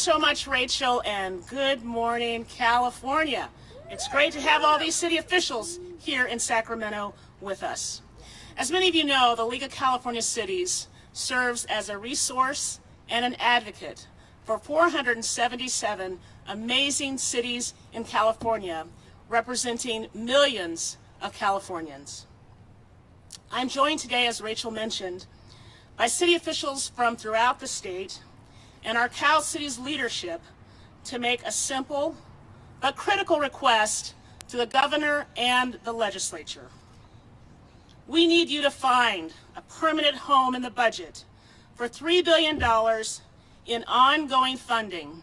so much, Rachel, and good morning, California. It's great to have all these city officials here in Sacramento with us. As many of you know, the League of California Cities serves as a resource and an advocate for 477 amazing cities in California, representing millions of Californians. I'm joined today, as Rachel mentioned, by city officials from throughout the state and our Cal Cities leadership to make a simple but critical request to the governor and the legislature. We need you to find a permanent home in the budget for $3 billion in ongoing funding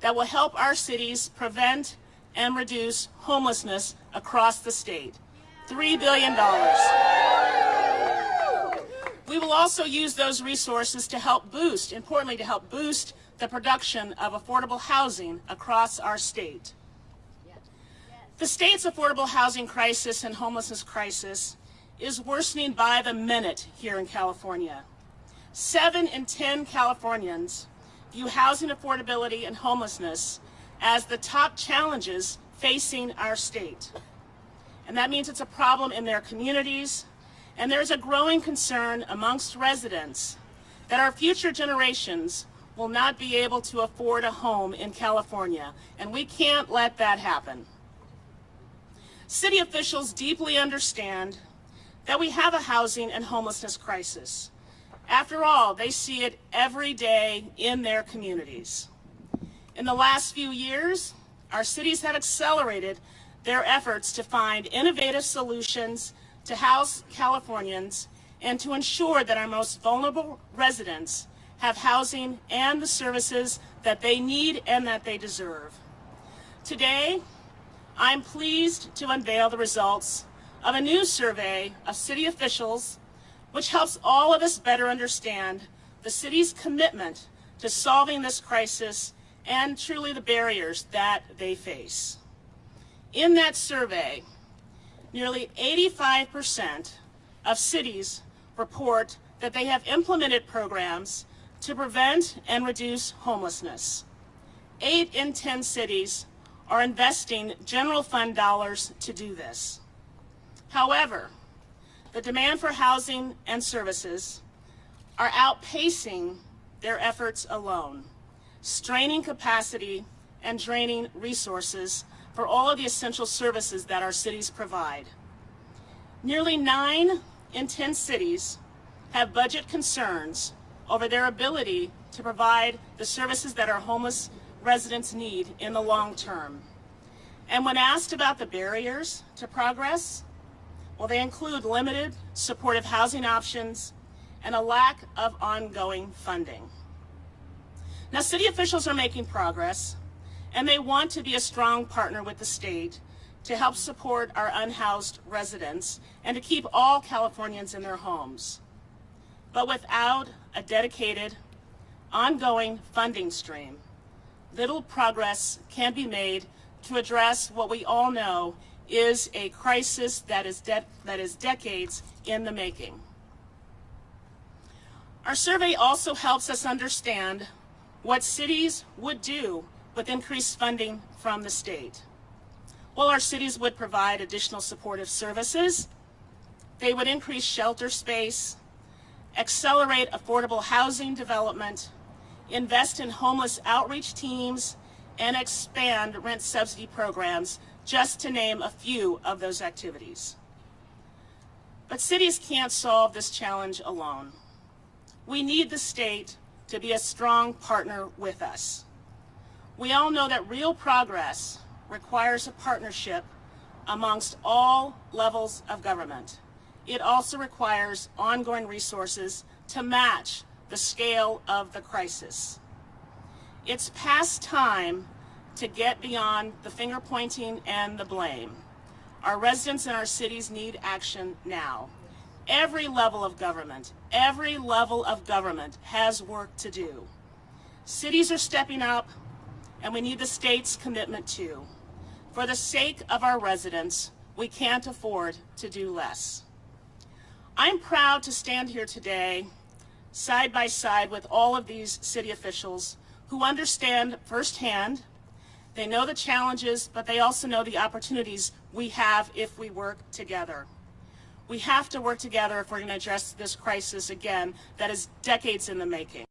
that will help our cities prevent and reduce homelessness across the state. $3 billion. We will also use those resources to help boost, importantly, to help boost the production of affordable housing across our state. The state's affordable housing crisis and homelessness crisis is worsening by the minute here in California. 7 in 10 Californians view housing affordability and homelessness as the top challenges facing our state. And that means it's a problem in their communities, and there's a growing concern amongst residents that our future generations will not be able to afford a home in California, and we can't let that happen. City officials deeply understand that we have a housing and homelessness crisis. After all, they see it every day in their communities. In the last few years, our cities have accelerated their efforts to find innovative solutions to house Californians and to ensure that our most vulnerable residents have housing and the services that they need and that they deserve. Today, I'm pleased to unveil the results of a new survey of city officials, which helps all of us better understand the city's commitment to solving this crisis and truly the barriers that they face. In that survey, nearly 85% of cities report that they have implemented programs to prevent and reduce homelessness. 8 in 10 cities are investing general fund dollars to do this. However, the demand for housing and services are outpacing their efforts alone, straining capacity and draining resources for all of the essential services that our cities provide. Nearly 9 in 10 cities have budget concerns over their ability to provide the services that our homeless residents need in the long term. And when asked about the barriers to progress, well, they include limited supportive housing options and a lack of ongoing funding. Now, city officials are making progress, and they want to be a strong partner with the state to help support our unhoused residents and to keep all Californians in their homes. But without a dedicated, ongoing funding stream, little progress can be made to address what we all know is a crisis that is decades in the making. Our survey also helps us understand what cities would do with increased funding from the state. Well, our cities would provide additional supportive services, they would increase shelter space, accelerate affordable housing development, invest in homeless outreach teams, and expand rent subsidy programs, just to name a few of those activities. But cities can't solve this challenge alone. We need the state to be a strong partner with us. We all know that real progress requires a partnership amongst all levels of government. It also requires ongoing resources to match the scale of the crisis. It's past time to get beyond the finger pointing and the blame. Our residents in our cities need action now. Every level of government has work to do. Cities are stepping up, and we need the state's commitment too. For the sake of our residents, we can't afford to do less. I'm proud to stand here today, side by side with all of these city officials, who understand firsthand. They know the challenges, but they also know the opportunities we have if we work together. We have to work together if we're going to address this crisis again that is decades in the making.